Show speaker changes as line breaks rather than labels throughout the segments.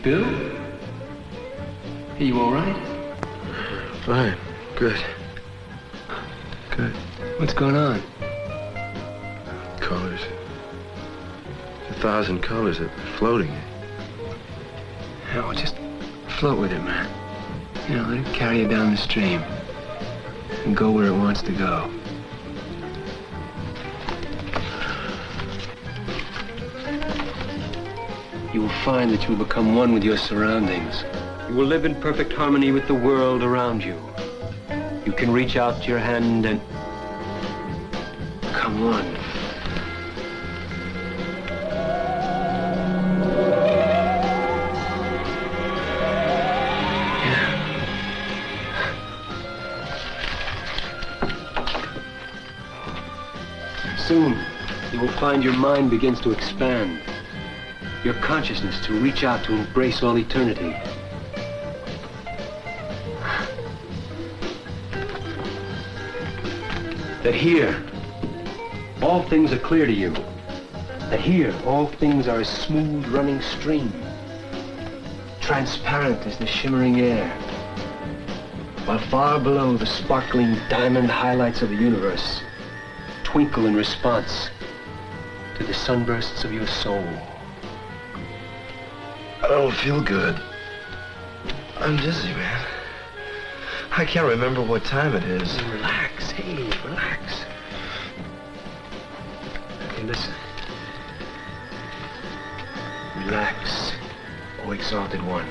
Bill? Are you all right?
Fine. Good. Good.
What's going on?
Colors. 1,000 colors that are floating.
Oh, just float with it, man. You know, let it carry you down the stream. And go where it wants to go. You will find that you will become one with your surroundings. You will live in perfect harmony with the world around you. You can reach out your hand and become one. Soon, you will find your mind begins to expand. Your consciousness to reach out to embrace all eternity. That here, all things are clear to you. That here, all things are a smooth running stream. Transparent as the shimmering air. While far below, the sparkling diamond highlights of the universe twinkle in response to the sunbursts of your soul.
I don't feel good. I'm dizzy, man. I can't remember what time it is.
Relax, hey, relax. Okay, listen. Relax, O exalted one.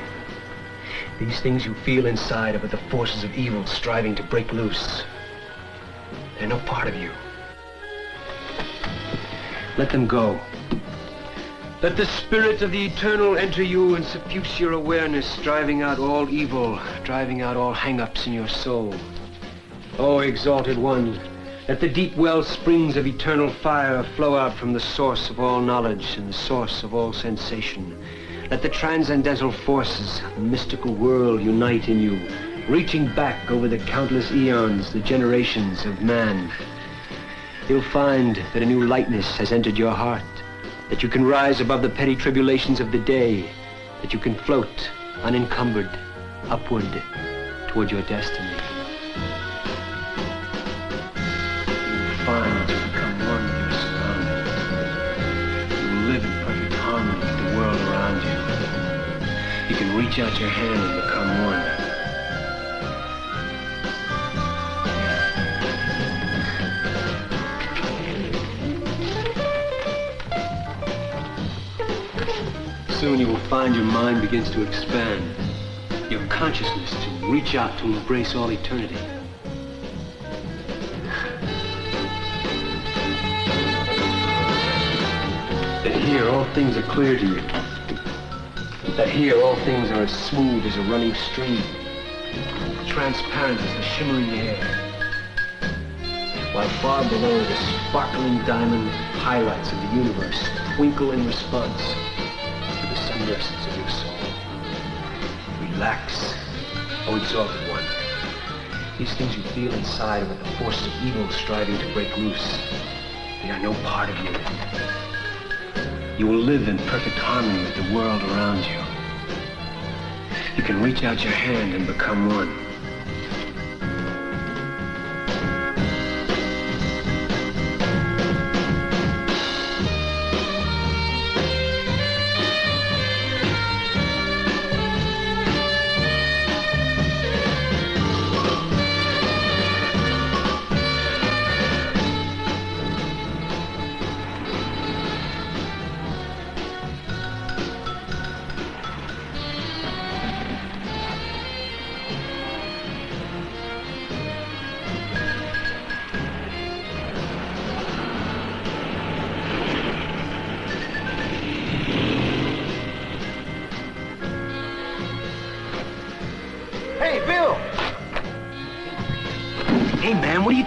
These things you feel inside are but the forces of evil striving to break loose. They're no part of you. Let them go. Let the spirit of the eternal enter you and suffuse your awareness, driving out all evil, driving out all hang-ups in your soul. O exalted one, let the deep well springs of eternal fire flow out from the source of all knowledge and the source of all sensation. Let the transcendental forces of the mystical world unite in you, reaching back over the countless eons, the generations of man. You'll find that a new lightness has entered your heart, that you can rise above the petty tribulations of the day, that you can float unencumbered upward toward your destiny. You will find that you become one with your surroundings. You will live in perfect harmony with the world around you. You can reach out your hand and become one. Soon you will find your mind begins to expand, your consciousness to reach out to embrace all eternity. That here all things are clear to you. That here all things are as smooth as a running stream, transparent as the shimmering air. While far below, the sparkling diamond highlights of the universe twinkle in response to the sunbursts of your soul. Relax, O exalted one. These things you feel inside are with the forces of evil striving to break loose. They are no part of you. You will live in perfect harmony with the world around you. You can reach out your hand and become one.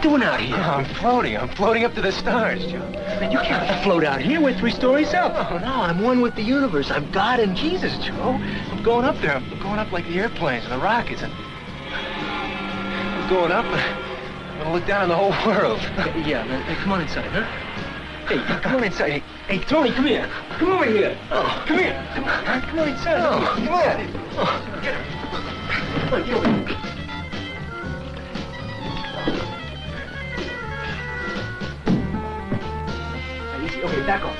Doing out here?
Oh, I'm floating up to the stars, Joe.
Man, you can't float out here. We're 3 stories up.
Oh, no, I'm one with the universe. I'm God and Jesus, Joe. I'm going up there. I'm going up like the airplanes and the rockets, and I'm going up, and I'm gonna look down on the whole world.
Yeah, man. Hey, come on inside, huh? Hey, come on inside. Hey, Tony, come here. Come over here.
Oh.
Come here. Come on inside.
Oh.
Come on.
Oh.
Get him. Come on, get over here. Easy. Okay, back off.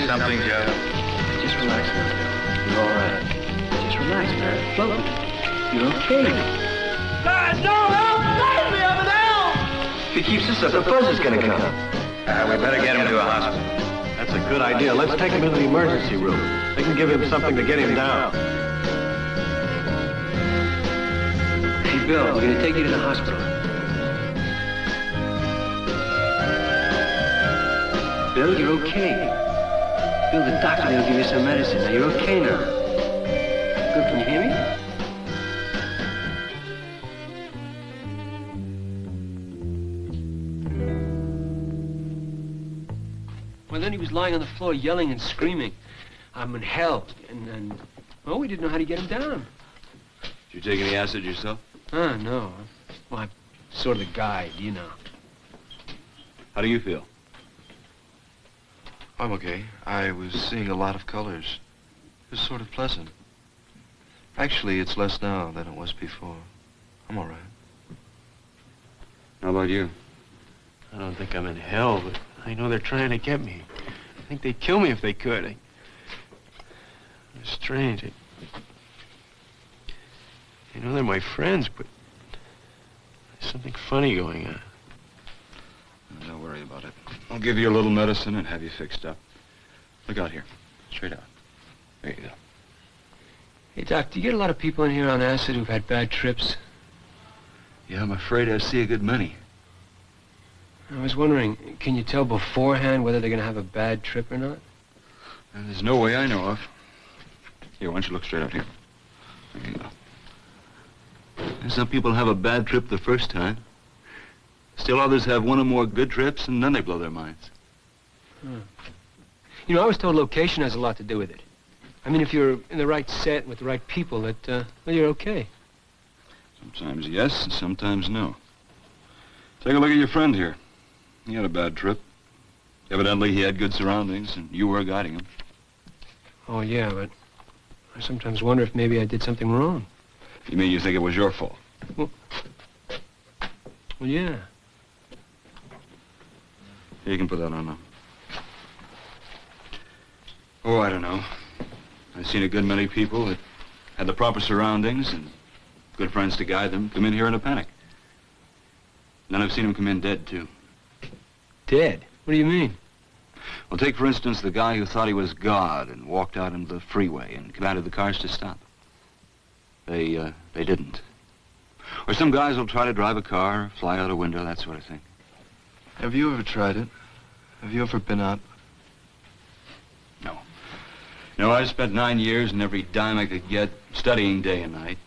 Something, Joe.
Just relax now, Joe. You're all right. Just relax, man. Float. You're okay.
No, help! Save me! I'm an elf! If he keeps this up, the buzz is gonna come.
We better get him to a hospital.
That's a good idea. Let's take him into the emergency room. They can give him something to get him down.
Hey, Bill, we're gonna take you to the hospital. Bill, you're okay. Bill, the doctor will give you some medicine. Now, you're okay now. Bill, can you hear me? Well, then he was lying on the floor yelling and screaming. I'm in hell. And well, we didn't know how to get him down.
Did you take any acid yourself?
No. Well, I'm sort of the guide, you know.
How do you feel?
I'm okay. I was seeing a lot of colors. It was sort of pleasant. Actually, it's less now than it was before. I'm all right.
How about you?
I don't think I'm in hell, but I know they're trying to get me. I think they'd kill me if they could. It's strange. I know they're my friends, but there's something funny going on.
Don't worry about it. I'll give you a little medicine and have you fixed up. Look out here. Straight out. There you go.
Hey, Doc, do you get a lot of people in here on acid who've had bad trips?
Yeah, I'm afraid I see a good many.
I was wondering, can you tell beforehand whether they're going to have a bad trip or not?
And there's no way I know of. Here, why don't you look straight out here? There you go. And some people have a bad trip the first time. Still others have one or more good trips, and then they blow their minds.
You know, I was told location has a lot to do with it. I mean, if you're in the right set with the right people, that, well, you're okay.
Sometimes yes, and sometimes no. Take a look at your friend here. He had a bad trip. Evidently, he had good surroundings, and you were guiding him.
Oh, yeah, but I sometimes wonder if maybe I did something wrong.
You mean you think it was your fault?
Well, yeah.
You can put that on now. Oh, I don't know. I've seen a good many people that had the proper surroundings and good friends to guide them come in here in a panic. Then I've seen them come in dead, too.
Dead? What do you mean?
Well, take, for instance, the guy who thought he was God and walked out into the freeway and commanded the cars to stop. They didn't. Or some guys will try to drive a car, fly out a window, that sort of thing.
Have you ever tried it? Have you ever been out?
No. No, I spent 9 years and every dime I could get studying day and night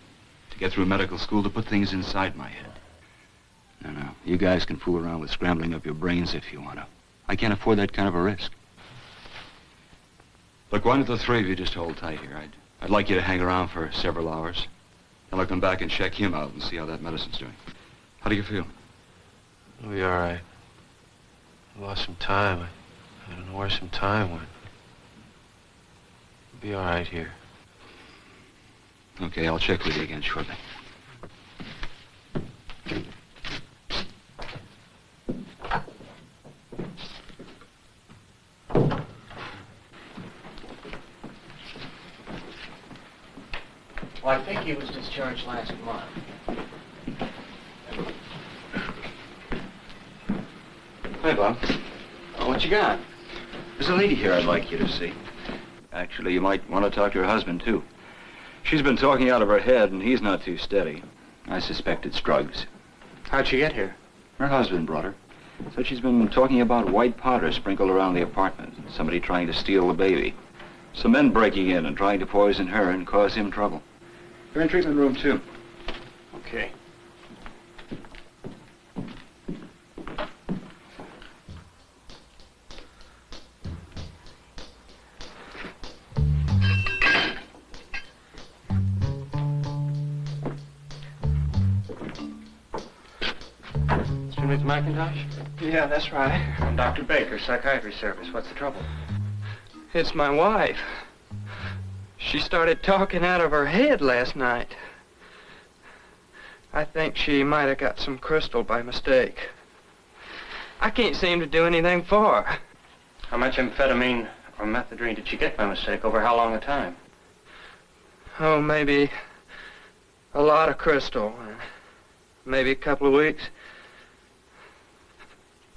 to get through medical school to put things inside my head. No. You guys can fool around with scrambling up your brains if you want to. I can't afford that kind of a risk. Look, why don't the three of you just hold tight here? I'd like you to hang around for several hours. Then I'll come back and check him out and see how that medicine's doing. How do you feel?
I'll be all right. I lost some time. I don't know where some time went. We'll be all right here.
Okay, I'll check with you again shortly.
Well, I think he was discharged last month.
Hi, Bob.
Oh, what you got?
There's a lady here I'd like you to see. Actually, you might want to talk to her husband, too. She's been talking out of her head, and he's not too steady. I suspect it's drugs.
How'd she get here?
Her husband brought her. Said she's been talking about white powder sprinkled around the apartment. Somebody trying to steal the baby. Some men breaking in and trying to poison her and cause him trouble. You're in treatment room 2.
Okay.
Mr. Miss McIntosh?
Yeah, that's right.
I'm Dr. Baker, Psychiatry Service. What's the trouble?
It's my wife. She started talking out of her head last night. I think she might have got some crystal by mistake. I can't seem to do anything for her.
How much amphetamine or methadone did she get by mistake? Over how long a time?
Oh, maybe a lot of crystal. Maybe a couple of weeks.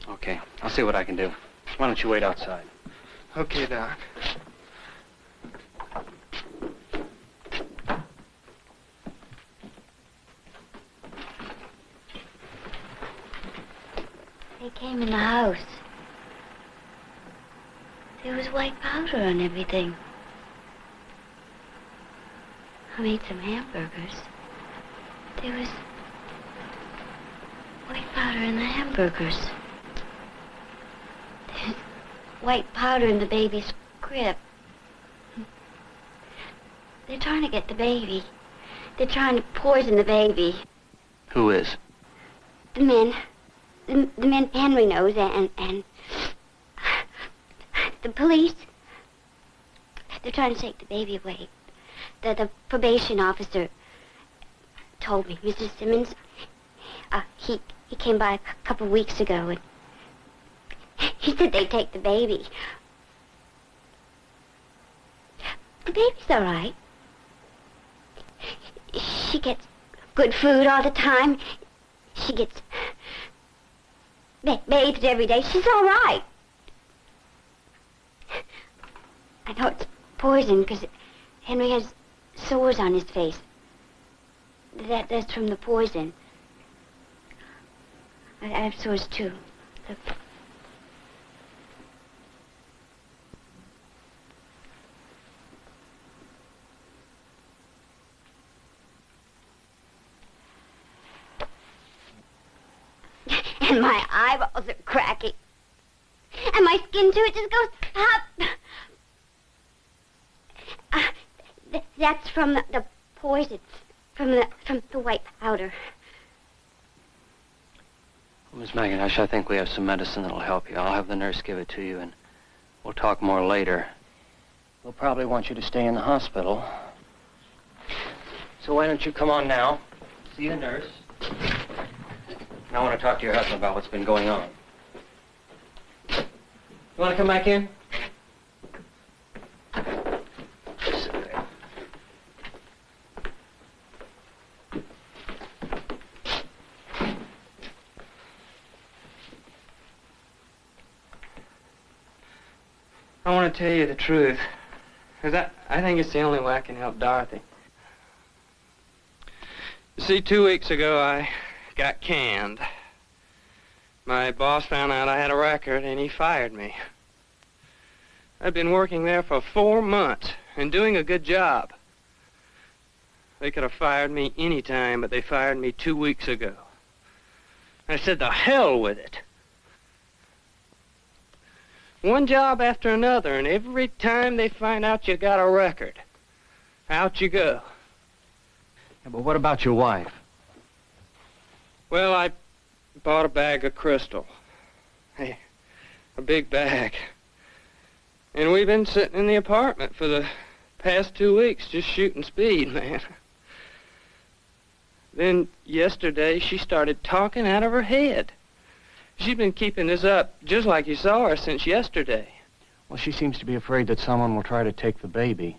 Okay, I'll see what I can do. Why don't you wait outside?
Okay, Doc.
They came in the house. There was white powder on everything. I made some hamburgers. There was white powder in the hamburgers. There's white powder in the baby's crib. They're trying to get the baby. They're trying to poison the baby.
Who is?
The men. The men Henry knows and the police. They're trying to take the baby away. The probation officer told me, Mr. Simmons, he came by a couple of weeks ago and he said they'd take the baby. The baby's all right. She gets good food all the time. She gets bathed every day. She's all right. I know it's poison because Henry has sores on his face. That's from the poison. I have sores too. Look. And my eyeballs are cracking. And my skin, too, it just goes up. That's from the poison, from the white powder.
Miss McIntosh, I think we have some medicine that'll help you. I'll have the nurse give it to you, and we'll talk more later. We'll probably want you to stay in the hospital. So why don't you come on now, see the nurse. And I want to talk to your husband about what's been going on. You want to come back in? Sit there.
I want to tell you the truth. Because I think it's the only way I can help Dorothy. You see, 2 weeks ago, I got canned. My boss found out I had a record, and he fired me. I'd been working there for 4 months and doing a good job. They could have fired me any time, but they fired me 2 weeks ago. I said, the hell with it. One job after another, and every time they find out you got a record, out you go.
Yeah, but what about your wife?
Well, I bought a bag of crystal. Hey, a big bag. And we've been sitting in the apartment for the past 2 weeks just shooting speed, man. Then yesterday she started talking out of her head. She's been keeping this up just like you saw her since yesterday.
Well, she seems to be afraid that someone will try to take the baby.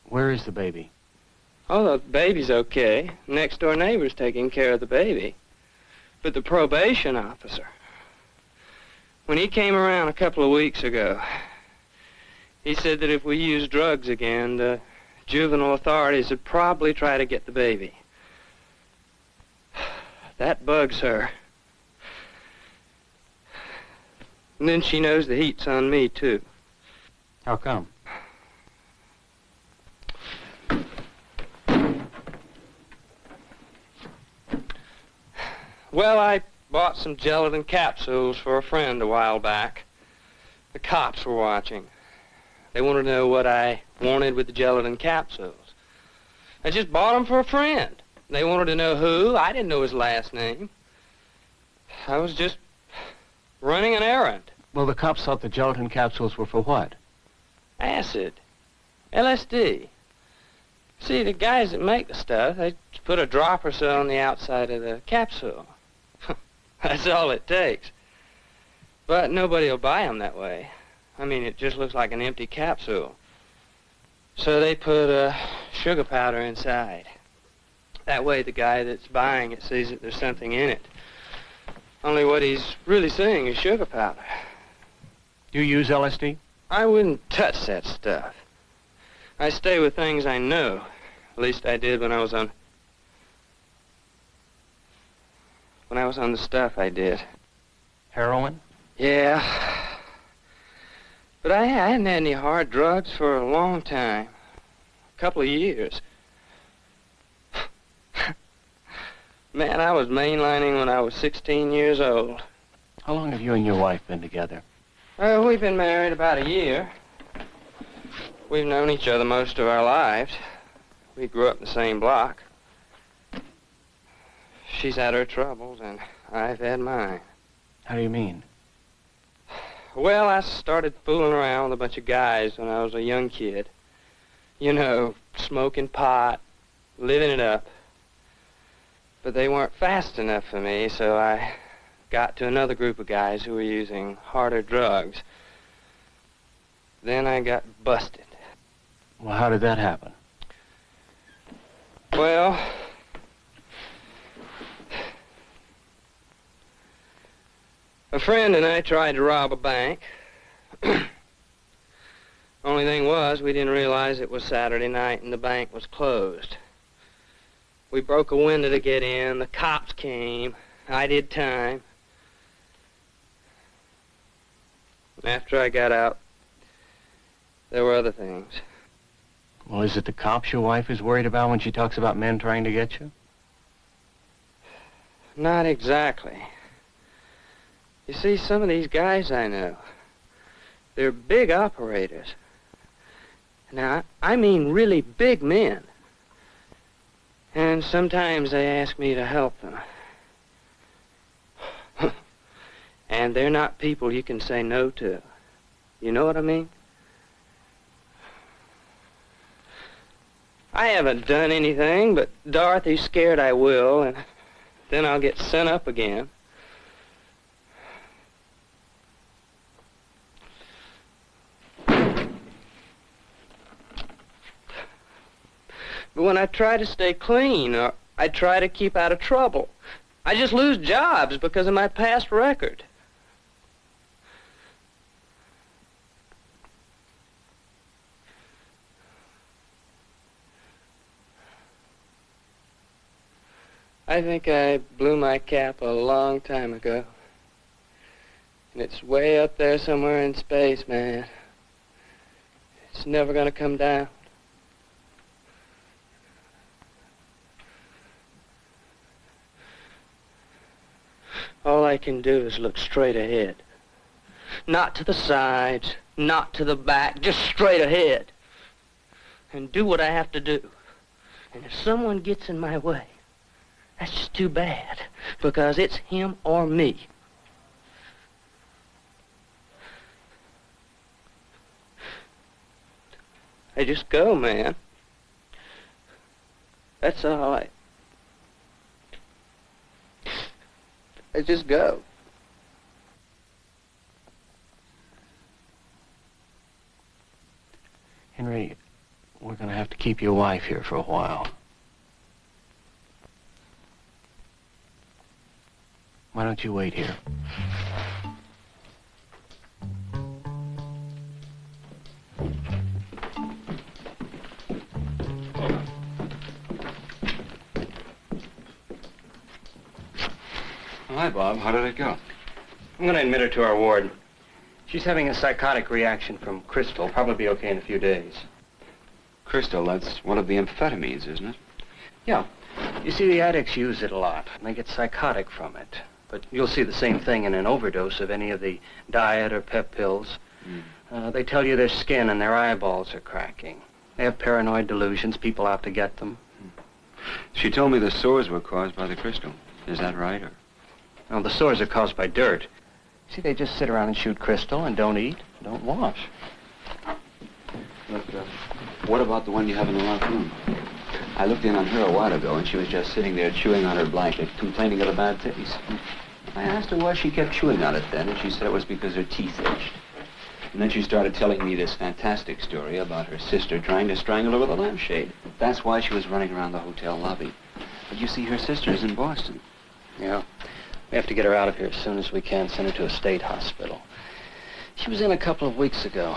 Where is the baby?
Oh, the baby's okay. Next door neighbor's taking care of the baby. But the probation officer, when he came around a couple of weeks ago, he said that if we used drugs again, the juvenile authorities would probably try to get the baby. That bugs her. And then she knows the heat's on me, too.
How come?
Well, I bought some gelatin capsules for a friend a while back. The cops were watching. They wanted to know what I wanted with the gelatin capsules. I just bought them for a friend. They wanted to know who. I didn't know his last name. I was just running an errand.
Well, the cops thought the gelatin capsules were for what?
Acid. LSD. See, the guys that make the stuff, they just put a drop or so on the outside of the capsule. That's all it takes. But nobody will buy them that way. I mean, it just looks like an empty capsule. So they put sugar powder inside. That way the guy that's buying it sees that there's something in it. Only what he's really seeing is sugar powder.
Do you use LSD?
I wouldn't touch that stuff. I stay with things I know. At least I did when I was on the stuff I did.
Heroin?
Yeah. But I hadn't had any hard drugs for a long time. A couple of years. Man, I was mainlining when I was 16 years old.
How long have you and your wife been together?
We've been married about a year. We've known each other most of our lives. We grew up in the same block. She's had her troubles, and I've had mine.
How do you mean?
Well, I started fooling around with a bunch of guys when I was a young kid. You know, smoking pot, living it up. But they weren't fast enough for me, so I got to another group of guys who were using harder drugs. Then I got busted.
Well, how did that happen?
Well, a friend and I tried to rob a bank. Only thing was, we didn't realize it was Saturday night and the bank was closed. We broke a window to get in. The cops came. I did time. After I got out, there were other things.
Well, is it the cops your wife is worried about when she talks about men trying to get you?
Not exactly. You see, some of these guys I know, they're big operators. Now, I mean really big men. And sometimes they ask me to help them. And they're not people you can say no to. You know what I mean? I haven't done anything, but Dorothy's scared I will, and then I'll get sent up again. But when I try to stay clean, or I try to keep out of trouble, I just lose jobs because of my past record. I think I blew my cap a long time ago. And it's way up there somewhere in space, man. It's never gonna come down. All I can do is look straight ahead. Not to the sides, not to the back, just straight ahead. And do what I have to do. And if someone gets in my way, that's just too bad, because it's him or me. I just go, man. That's all. I just go.
Henry, we're going to have to keep your wife here for a while. Why don't you wait here?
Hi, Bob. How did it go?
I'm going to admit her to our ward. She's having a psychotic reaction from crystal. Probably be okay in a few days.
Crystal, that's one of the amphetamines, isn't it?
Yeah. You see, the addicts use it a lot, and they get psychotic from it. But you'll see the same thing in an overdose of any of the diet or pep pills. They tell you their skin and their eyeballs are cracking. They have paranoid delusions, people out to get them.
She told me the sores were caused by the crystal. Is that right, or?
No, the sores are caused by dirt. See, they just sit around and shoot crystal and don't eat, don't wash.
Look, what about the one you have in the locked room? I looked in on her a while ago, and she was just sitting there chewing on her blanket, complaining of a bad taste. I asked her why she kept chewing on it then, and she said it was because her teeth itched. And then she started telling me this fantastic story about her sister trying to strangle her with a lampshade. That's why she was running around the hotel lobby. But you see, her sister is in Boston.
Yeah. We have to get her out of here as soon as we can, send her to a state hospital. She was in a couple of weeks ago.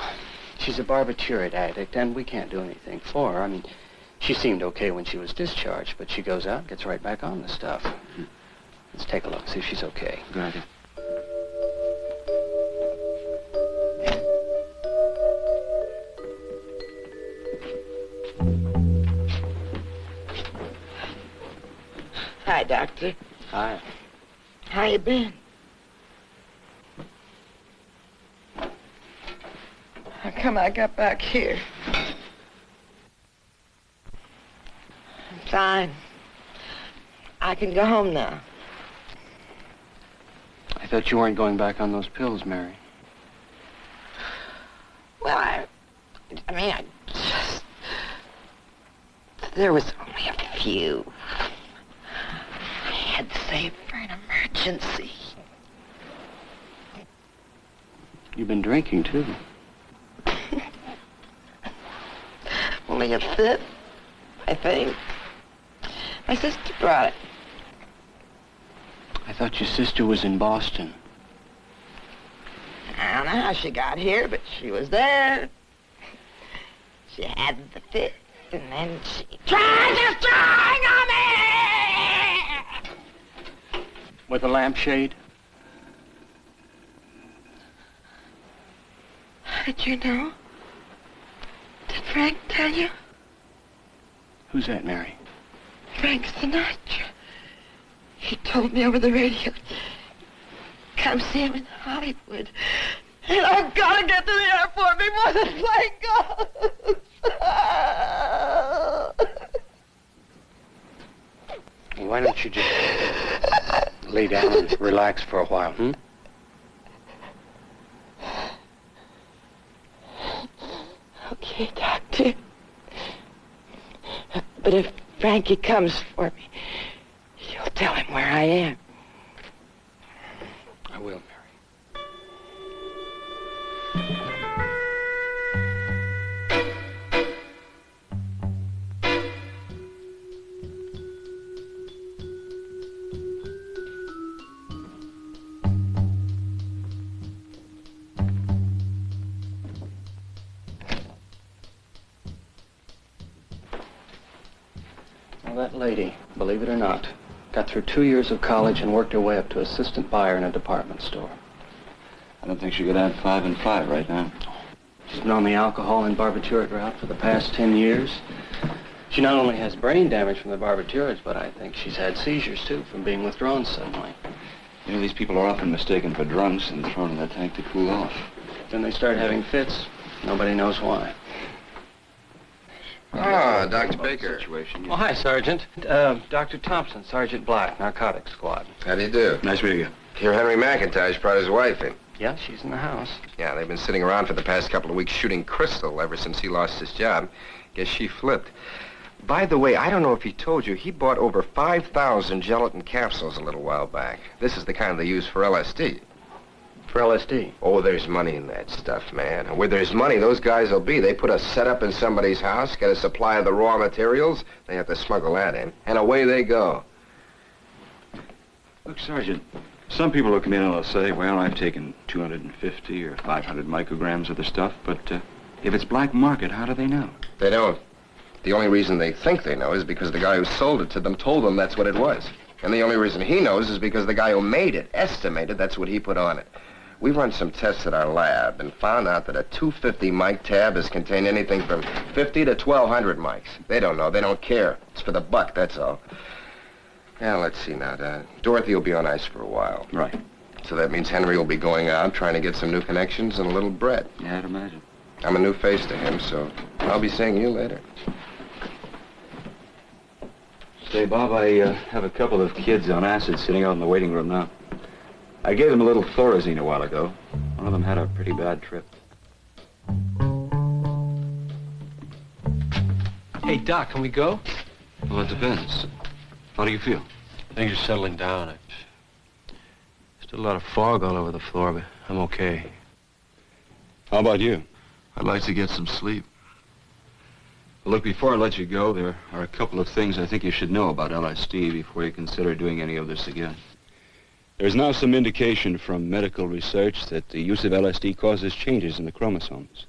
She's a barbiturate addict, and we can't do anything for her. I mean, she seemed okay when she was discharged, but she goes out and gets right back on the stuff. Let's take a look, see if she's okay.
Good idea.
Hi, Doctor.
Hi.
How you been? How come I got back here? I'm fine. I can go home now.
I thought you weren't going back on those pills, Mary.
Well, I just... There was only a few. I had to save for an emergency.
You've been drinking, too.
Only a fifth, I think. My sister brought it.
I thought your sister was in Boston.
I don't know how she got here, but she was there. She had the fifth, and then she tried to strangle me!
With a lampshade?
How did you know? Did Frank tell you?
Who's that, Mary?
Frank Sinatra. He told me over the radio. Come see him in Hollywood. And I've got to get to the airport before the plane goes.
Why don't you just lay down and relax for a while,
Okay, Doctor. But if Frankie comes for me, you'll tell him where I am.
I will, Mary. Well, that lady, believe it or not, got through 2 years of college and worked her way up to assistant buyer in a department store.
I don't think she could add 5 and 5 right now.
She's been on the alcohol and barbiturate route for the past 10 years. She not only has brain damage from the barbiturates, but I think she's had seizures, too, from being withdrawn suddenly.
You know, these people are often mistaken for drunks and thrown in the tank to cool off.
Then they start having fits. Nobody knows why.
Ah, Dr. Baker.
Well, hi, Sergeant. Dr. Thompson, Sergeant Black, Narcotics Squad.
How do you do?
Nice meeting you.
Here, Henry McIntyre brought his wife in.
Yeah, she's in the house.
Yeah, they've been sitting around for the past couple of weeks shooting crystal ever since he lost his job. Guess she flipped. By the way, I don't know if he told you, he bought over 5,000 gelatin capsules a little while back. This is the kind they use for LSD.
For LSD?
Oh, there's money in that stuff, man. And where there's money, those guys will be. They put a setup in somebody's house, get a supply of the raw materials, they have to smuggle that in, and away they go.
Look, Sergeant, some people who come in and will say, well, I've taken 250 or 500 micrograms of the stuff, but if it's black market, how do they know?
They don't. The only reason they think they know is because the guy who sold it to them told them that's what it was. And the only reason he knows is because the guy who made it estimated that's what he put on it. We've run some tests at our lab and found out that a 250 mic tab has contained anything from 50 to 1,200 mics. They don't know. They don't care. It's for the buck, that's all. Yeah, let's see now. Dorothy will be on ice for a while.
Right.
So that means Henry will be going out, trying to get some new connections and a little bread.
Yeah, I'd imagine.
I'm a new face to him, so I'll be seeing you later.
Say, Bob, I have a couple of kids on acid sitting out in the waiting room now. I gave them a little Thorazine a while ago. One of them had a pretty bad trip.
Hey, Doc, can we go?
Well, it depends. How do you feel?
Things are settling down. Still a lot of fog all over the floor, but I'm okay.
How about you?
I'd like to get some sleep.
Well, look, before I let you go, there are a couple of things I think you should know about LSD before you consider doing any of this again. There's now some indication from medical research that the use of LSD causes changes in the chromosomes.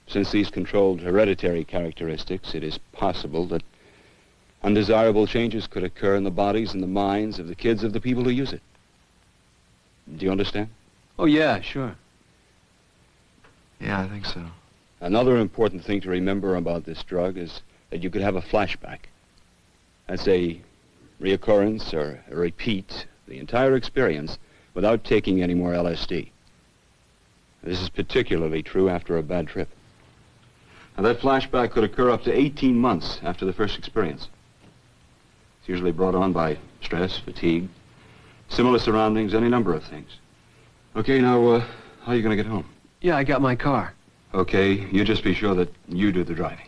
Since these controlled hereditary characteristics, it is possible that undesirable changes could occur in the bodies and the minds of the kids of the people who use it. Do you understand?
Oh, yeah, sure.
Yeah, I think so.
Another important thing to remember about this drug is that you could have a flashback. That's a reoccurrence or a repeat, the entire experience, without taking any more LSD. This is particularly true after a bad trip. Now, that flashback could occur up to 18 months after the first experience. It's usually brought on by stress, fatigue, similar surroundings, any number of things. Okay, now, how are you going to get home?
Yeah, I got my car.
Okay, you just be sure that you do the driving.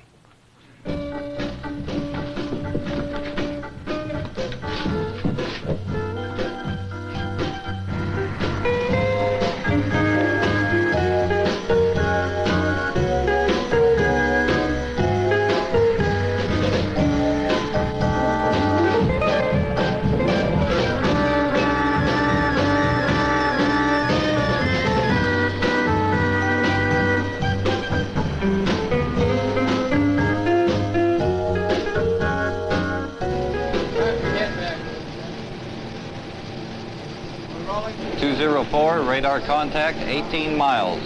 204, radar contact, 18 miles.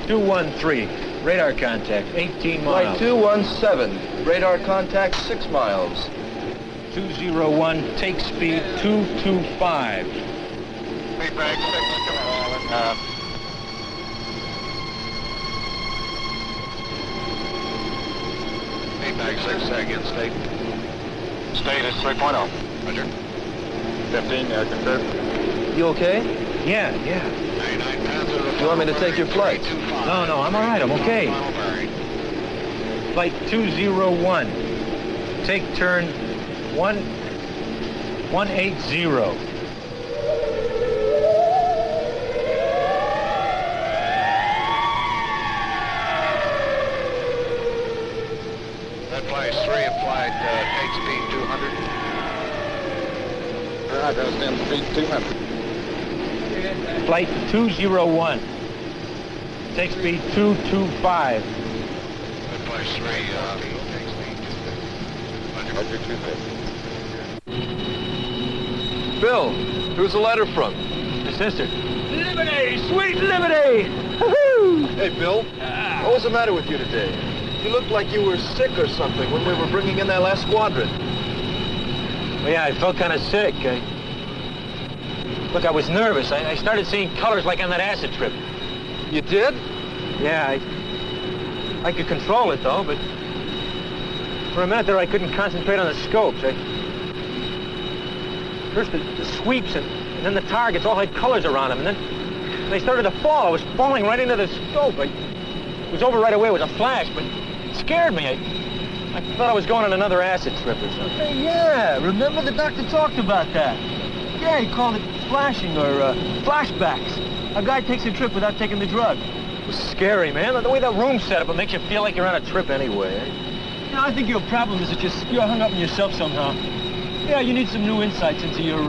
213, radar contact, 18 miles.
Flight 217, radar contact, 6 miles.
201, take speed 225.
Feedback 6, come on. Feedback 6, again, state. State is 3.0. Roger. 15, confirmed.
You okay?
Yeah.
99 pounds.
You want me to take your flight?
No, I'm all right. I'm okay. Flight 201. Take turn 180.
That flies 3 applied, take speed 200. Right, that's 10 speed 200.
Flight 201. Take speed 225.
That flies 3, take speed 250. Roger, 250.
Bill, who's the letter from?
My sister.
Liberty! Sweet liberty! Woohoo! Hey, Bill. What was the matter with you today? You looked like you were sick or something when we were bringing in that last squadron.
Well, yeah, I felt kind of sick. Look, I was nervous. I started seeing colors like on that acid trip.
You did?
Yeah, I could control it, though, but for a minute there I couldn't concentrate on the scopes. First the sweeps and then the targets all had colors around them, and They started to fall. I was falling right into the scope. It was over right away. It was a flash, but it scared me. I thought I was going on another acid trip or something. Hey, yeah, remember the doctor talked about that. Yeah, he called it flashing or flashbacks. A guy takes a trip without taking the drug. It was scary, man. The way that room's set up, it makes you feel like you're on a trip anyway. You know, I think your problem is that you're hung up on yourself somehow. Yeah, you need some new insights into your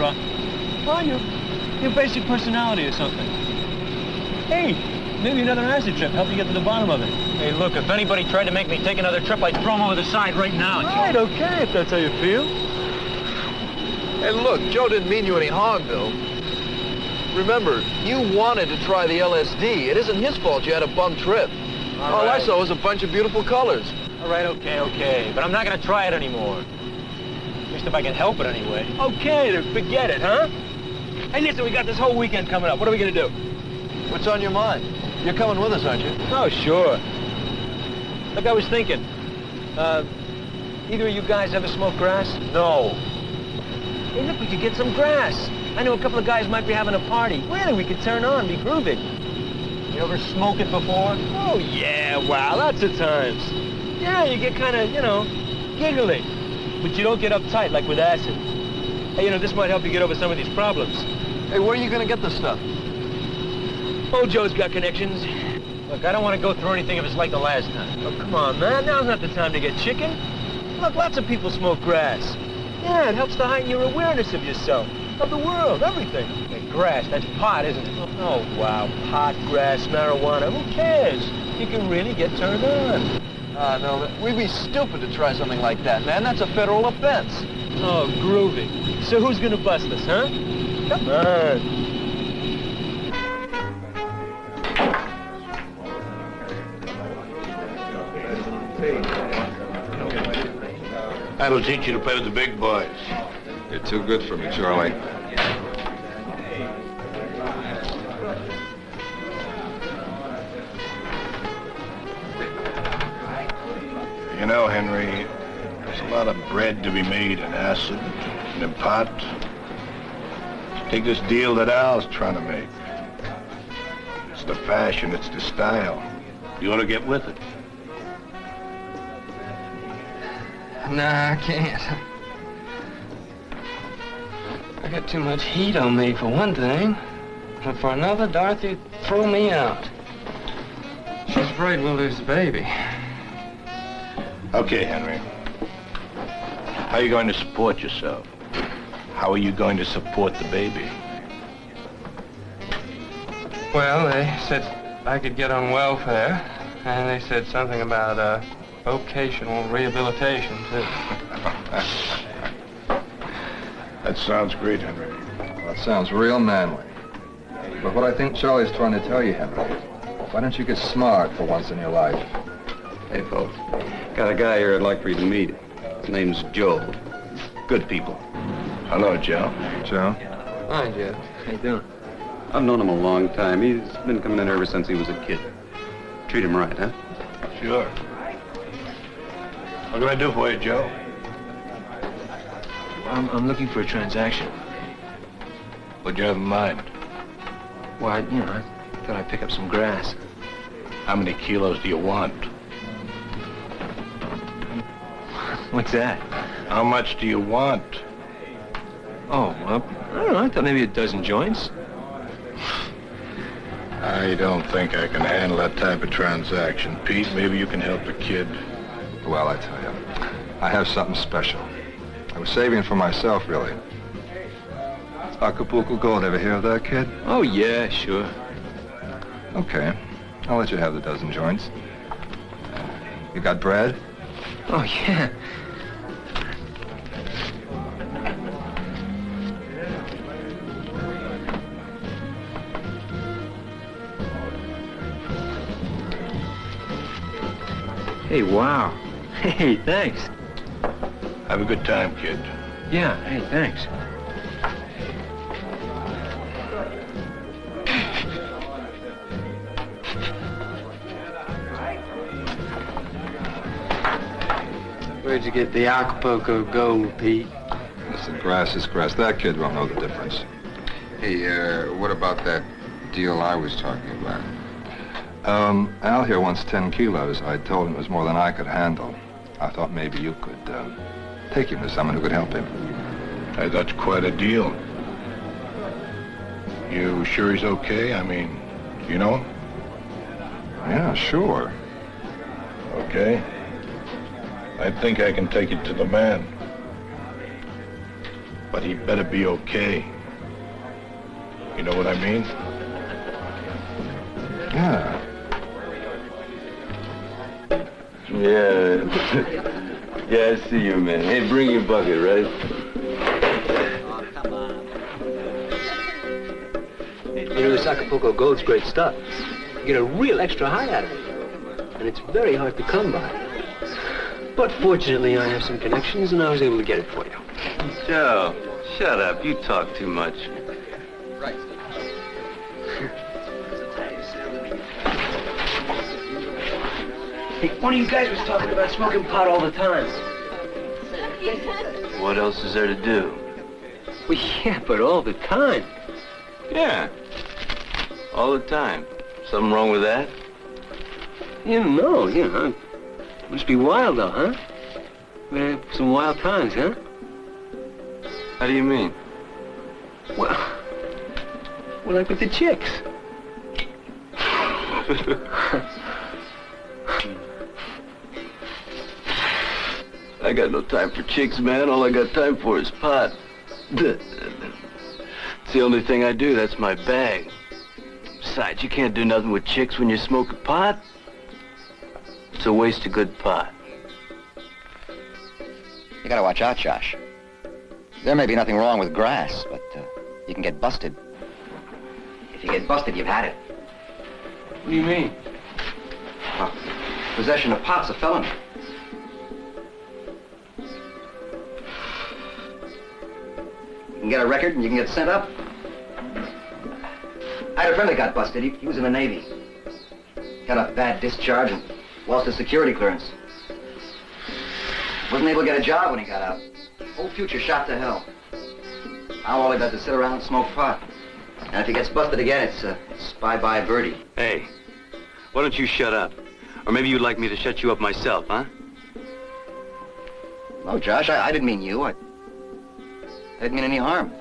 basic personality or something. Hey, maybe another acid trip, help you get to the bottom of it. Hey, look, if anybody tried to make me take another trip, I'd throw them over the side right now. All right, okay, if that's how you feel.
Hey, look, Joe didn't mean you any harm, Bill. Remember, you wanted to try the LSD. It isn't his fault you had a bum trip. All I saw was a bunch of beautiful colors.
All right, okay. But I'm not going to try it anymore. At least if I can help it anyway. Okay, then forget it, huh? Hey, listen, we got this whole weekend coming up. What are we going to do?
What's on your mind? You're coming with us, aren't you?
Oh, sure. Look, I was thinking, either of you guys ever smoke grass? No. Hey, look, we could get some grass. I know a couple of guys might be having a party. Really, we could turn on, be groovy. You ever smoke it before? Oh, yeah, wow, lots of times. Yeah, you get kind of, giggly. But you don't get uptight like with acid. Hey, this might help you get over some of these problems.
Hey, where are you going to get this stuff?
Oh, Joe's got connections. Look, I don't want to go through anything if it's like the last time. Oh, come on, man. Now's not the time to get chicken. Look, lots of people smoke grass. Yeah, it helps to heighten your awareness of yourself, of the world, everything. Hey, grass, that's pot, isn't it? Oh, wow. Pot, grass, marijuana. Who cares? You can really get turned on.
No, we'd be stupid to try something like that, man. That's a federal offense.
Oh, groovy. So who's gonna bust us, huh? Come on.
That'll teach you to play with the big boys.
You're too good for me, Charlie.
You know, Henry, there's a lot of bread to be made in acid and in pot. Take this deal that Al's trying to make. It's the fashion, it's the style. You ought to get with it.
Nah, I can't. I got too much heat on me, for one thing. And for another, Dorothy threw me out. She's afraid we'll lose the baby.
Okay, Henry. How are you going to support yourself? How are you going to support the baby?
Well, they said I could get on welfare, and they said something about, vocational rehabilitation, too.
That sounds great, Henry.
Well, that sounds real manly. But what I think Charlie's trying to tell you, Henry, why don't you get smart for once in your life?
Hey, folks. Got a guy here I'd like for you to meet. His name's Joe. Good people.
Hello, Joe.
Joe?
Hi, Joe.
How you doing?
I've known him a long time. He's been coming in ever since he was a kid. Treat him right, huh?
Sure. What can I do for you, Joe?
I'm looking for a transaction.
What do you have in mind?
Well, I thought I'd pick up some grass.
How many kilos do you want?
What's that?
How much do you want?
Oh, well, I don't know. I thought maybe a dozen joints.
I don't think I can handle that type of transaction. Pete, maybe you can help the kid.
Well, I tell you, I have something special. I was saving it for myself, really. Acapulco Gold, ever hear of that, kid?
Oh, yeah, sure.
Okay, I'll let you have the dozen joints. You got bread?
Oh, yeah. Hey, wow. Hey, thanks.
Have a good time, kid.
Yeah, hey, thanks.
Where'd you get the Acapulco Gold, Pete?
Listen, grass is grass. That kid won't know the difference.
Hey, what about that
deal I was talking about. Al here wants 10 kilos. I told him it was more than I could handle. I thought maybe you could take him to someone who could help him.
Hey, that's quite a deal. You sure he's okay? I mean, you know him?
Yeah, sure.
Okay. I think I can take it to the man. But he better be okay. You know what I mean?
Yeah.
Yeah. Yeah, I see you, man. Hey, bring your bucket, right?
You know, this Acapulco gold's great stuff. You get a real extra high out of it. And it's very hard to come by. But fortunately, I have some connections, and I was able to get it for you.
Joe, shut up. You talk too much.
Right.
Hey, one of you guys was talking about smoking pot all the time.
What else is there to do?
Well, yeah, but all the time.
Yeah. All the time. Something wrong with that?
You know, must be wild, though, huh? Some wild times, huh?
How do you mean?
Well, like with the chicks.
I got no time for chicks, man. All I got time for is pot. It's the only thing I do. That's my bag. Besides, you can't do nothing with chicks when you smoke a pot. It's a waste of good pot.
You gotta watch out, Josh. There may be nothing wrong with grass, but you can get busted. If you get busted, you've had it.
What do you mean?
Well, possession of pot's a felony. You can get a record and you can get sent up. I had a friend that got busted. He was in the Navy. Got a bad discharge and lost his security clearance. Wasn't able to get a job when he got out. Whole future shot to hell. Now all he does is sit around and smoke pot. And if he gets busted again, it's bye-bye birdie.
Hey, why don't you shut up? Or maybe you'd like me to shut you up myself, huh?
No, Josh, I didn't mean you. I didn't mean any harm.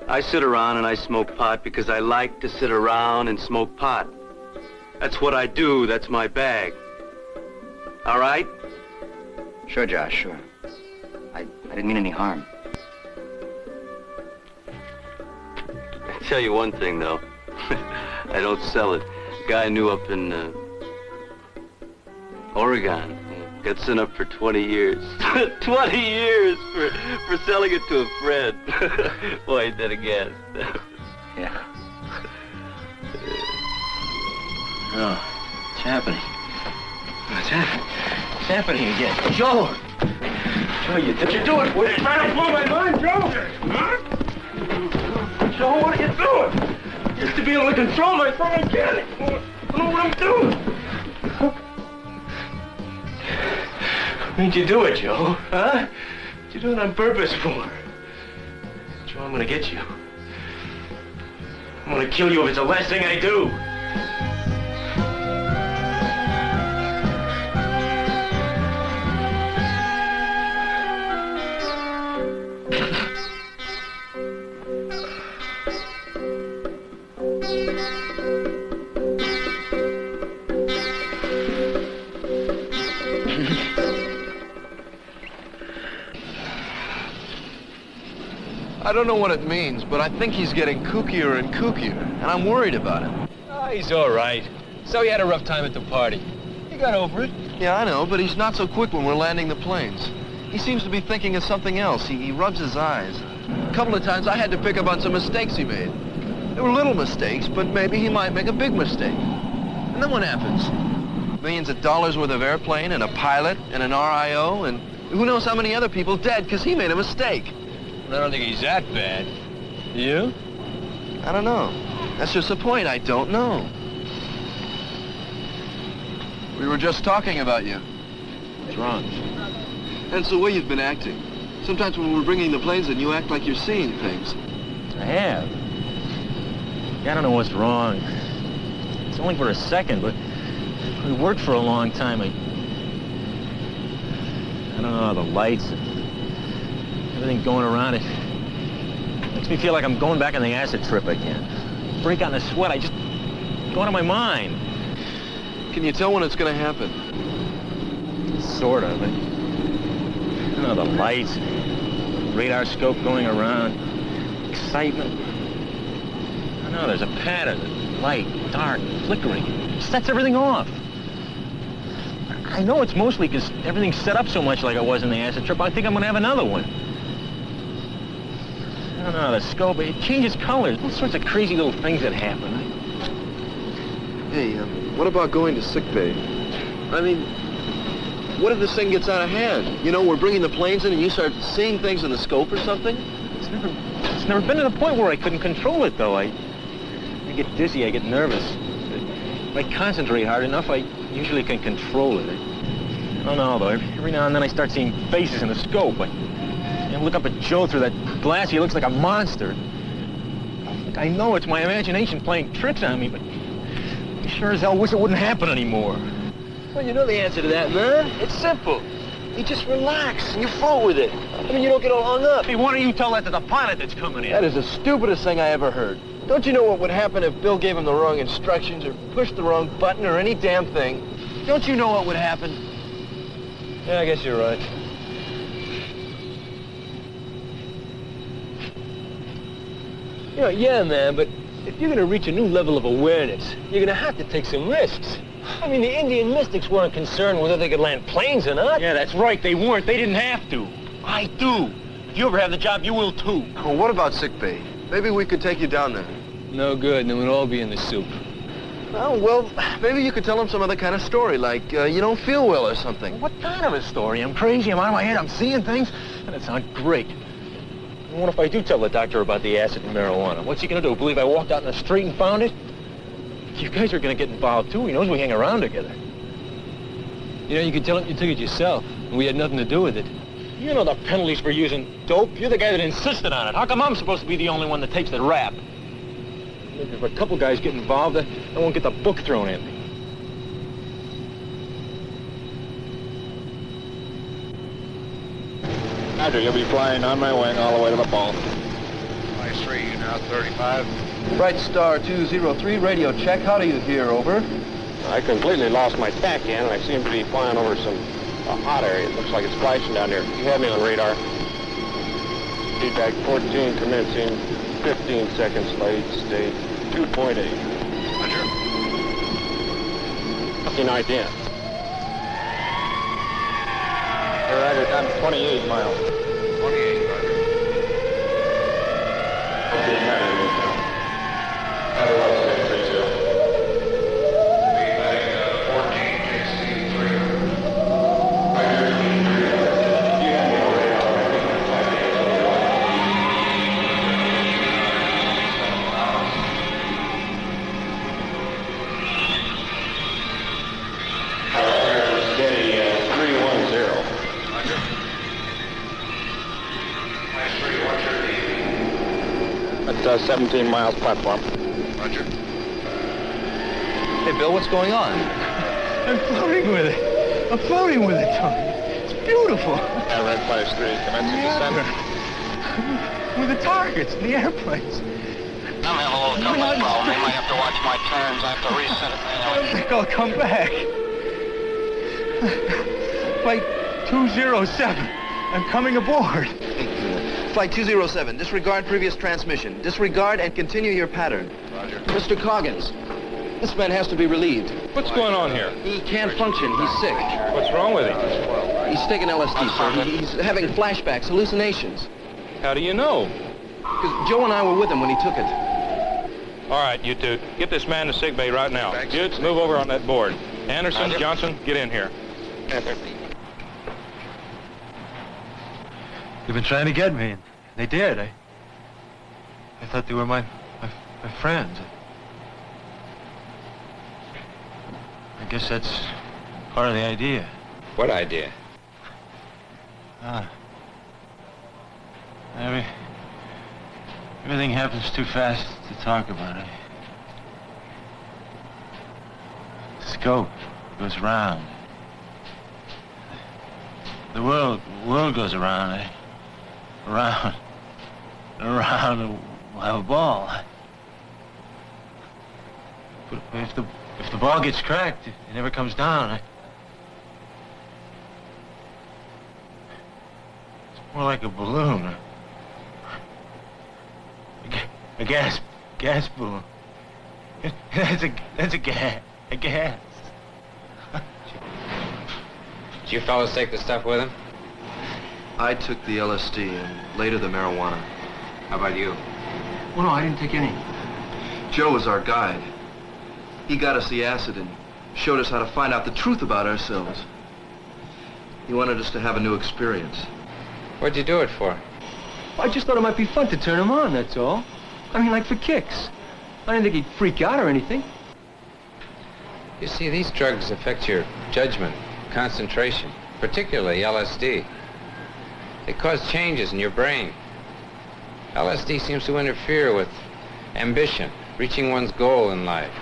I sit around and I smoke pot because I like to sit around and smoke pot. That's what I do. That's my bag. All right?
Sure, Josh, sure. I didn't mean any harm.
I'll tell you one thing, though. I don't sell it. A guy I knew up in Oregon got sent up for 20 years. 20 years for selling it to a friend. Boy, ain't that a gas.
Yeah. Oh, it's happening. What's happening? It's happening again. Joe! Joe, you're doing it. You're trying to blow my mind, Joe! Huh? Joe, what are you doing?
Just to be able to control myself, I can't. I don't know what I'm doing. Why'd you do it, Joe? Huh? What'd you do it on purpose for? Joe, I'm gonna get you. I'm gonna kill you if it's the last thing I do.
I don't know what it means, but I think he's getting kookier and kookier, and I'm worried about him.
Oh, he's all right. So he had a rough time at the party. He got over it.
Yeah, I know, but he's not so quick when we're landing the planes. He seems to be thinking of something else. He rubs his eyes. A couple of times I had to pick up on some mistakes he made. They were little mistakes, but maybe he might make a big mistake. And then what happens? Millions of dollars worth of airplane and a pilot and an RIO and who knows how many other people dead because he made a mistake.
I don't think he's that bad. You?
I don't know. That's just the point. I don't know. We were just talking about you.
What's wrong?
And it's the way you've been acting. Sometimes when we're bringing the planes in, you act like you're seeing things.
I have. I don't know what's wrong. only for a second, but we worked for a long time. I don't know, the lights, everything going around it makes me feel like I'm going back on the acid trip again. Break out in a sweat, I just go out of my mind.
Can you tell when it's going to happen?
Sort of. You know, the lights, radar scope going around, excitement. I know, there's a pattern, light, dark, flickering. It sets everything off. I know it's mostly because everything's set up so much like it was in the acid trip, I think I'm going to have another one. I don't know, the scope, it changes colors, all sorts of crazy little things that happen.
Hey, what about going to sickbay? I mean, what if this thing gets out of hand? You know, we're bringing the planes in and you start seeing things in the scope or something?
It's never been to the point where I couldn't control it, though. I get dizzy, I get nervous. If I concentrate hard enough, I usually can control it. I don't know, though. Every now and then I start seeing faces in the scope. I look up at Joe through that glass. He looks like a monster. I know it's my imagination playing tricks on me, but I sure as hell wish it wouldn't happen anymore.
Well, you know the answer to that, man. It's simple. You just relax and you float with it. I mean, you don't get all hung up.
Hey, why don't you tell that to the pilot that's coming in?
That is the stupidest thing I ever heard. Don't you know what would happen if Bill gave him the wrong instructions or pushed the wrong button or any damn thing? Don't you know what would happen? Yeah, I guess you're right. You know, yeah, man, but if you're gonna reach a new level of awareness, you're gonna have to take some risks. I mean, the Indian mystics weren't concerned whether they could land planes or not.
Yeah, that's right, they weren't. They didn't have to. I do. If you ever have the job, you will too.
Well, what about sickbay? Maybe we could take you down there.
No good, then we'd all be in the soup.
Oh, well, maybe you could tell them some other kind of story, like you don't feel well or something.
What kind of a story? I'm crazy, I'm out of my head, I'm seeing things, and it sounds great. What if I do tell the doctor about the acid and marijuana? What's he gonna do, believe I walked out in the street and found it? You guys are gonna get involved too. He knows we hang around together.
You know, you could tell him you took it yourself, and we had nothing to do with it.
You know the penalties for using dope. You're the guy that insisted on it. How come I'm supposed to be the only one that takes the rap? If a couple guys get involved, I won't get the book thrown at me.
Roger, you'll be flying on my wing all the way to the ball.
Flight 3, you now 35.
Bright Star 203, radio check. How do you hear, over?
I completely lost my tack in, and I seem to be flying over some hot area. It looks like it's flashing down there. You have me on radar. Feedback 14 commencing, 15 seconds late, stage 2.8.
Roger.
Nothing idea. Roger, down to 28 miles.
28, Roger.
Okay, That's 17 miles platform.
Roger.
Hey, Bill, what's going on?
I'm floating with it. I'm floating with it, Tony. It's beautiful.
Yeah, Red Flash 3, commencing descent.
With the targets and the airplanes.
I'm having a little coupling problem. I might have to watch my turns. I have to reset it.
I don't think I'll come back. Flight 207. I'm coming aboard.
Flight 207, disregard previous transmission. Disregard and continue your pattern.
Roger.
Mr. Coggins, this man has to be relieved.
What's going on here?
He can't function. He's sick.
What's wrong with him?
He's taking LSD, sir. He's having flashbacks, hallucinations.
How do you know?
Because Joe and I were with him when he took it.
All right, you two, get this man to sickbay right now. Goods, move over on that board. Anderson, Johnson, get in here.
They've been trying to get me, and they did. I thought they were my friends. I guess that's part of the idea.
What idea?
Everything happens too fast to talk about it.
scope goes round. The world goes around, eh? Around, around, and we'll have a ball. But if the ball gets cracked, it never comes down. It's more like a balloon. A gas balloon. That's a gas.
Did you fellas take the stuff with him?
I took the LSD and later the marijuana.
How about you?
Well, no, I didn't take any.
Joe was our guide. He got us the acid and showed us how to find out the truth about ourselves. He wanted us to have a new experience.
What'd you do it for?
I just thought it might be fun to turn him on, that's all. I mean, like for kicks. I didn't think he'd freak out or anything.
You see, these drugs affect your judgment, concentration, particularly LSD. They cause changes in your brain. LSD seems to interfere with ambition, reaching one's goal in life,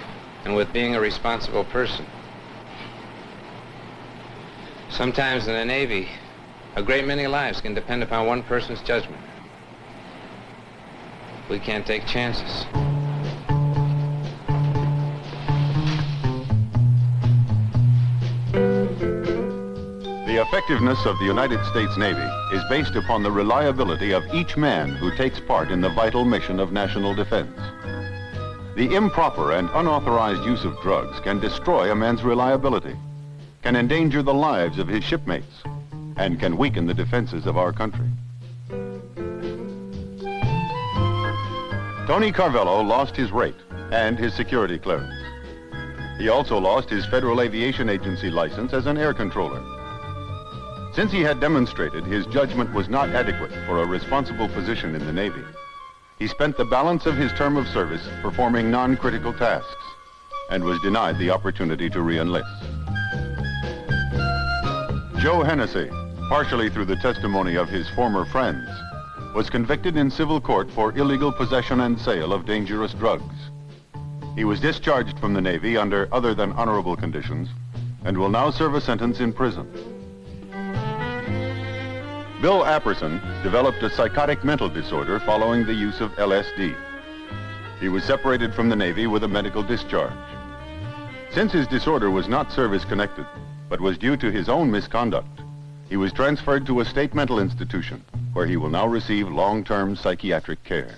and with being a responsible person. Sometimes in the Navy, a great many lives can depend upon one person's judgment. We can't take chances.
The effectiveness of the United States Navy is based upon the reliability of each man who takes part in the vital mission of national defense. The improper and unauthorized use of drugs can destroy a man's reliability, can endanger the lives of his shipmates, and can weaken the defenses of our country. Tony Carvello lost his rate and his security clearance. He also lost his Federal Aviation Agency license as an air controller. Since he had demonstrated his judgment was not adequate for a responsible position in the Navy, he spent the balance of his term of service performing non-critical tasks and was denied the opportunity to re-enlist. Joe Hennessy, partially through the testimony of his former friends, was convicted in civil court for illegal possession and sale of dangerous drugs. He was discharged from the Navy under other than honorable conditions and will now serve a sentence in prison. Bill Apperson developed a psychotic mental disorder following the use of LSD. He was separated from the Navy with a medical discharge. Since his disorder was not service-connected, but was due to his own misconduct, he was transferred to a state mental institution where he will now receive long-term psychiatric care.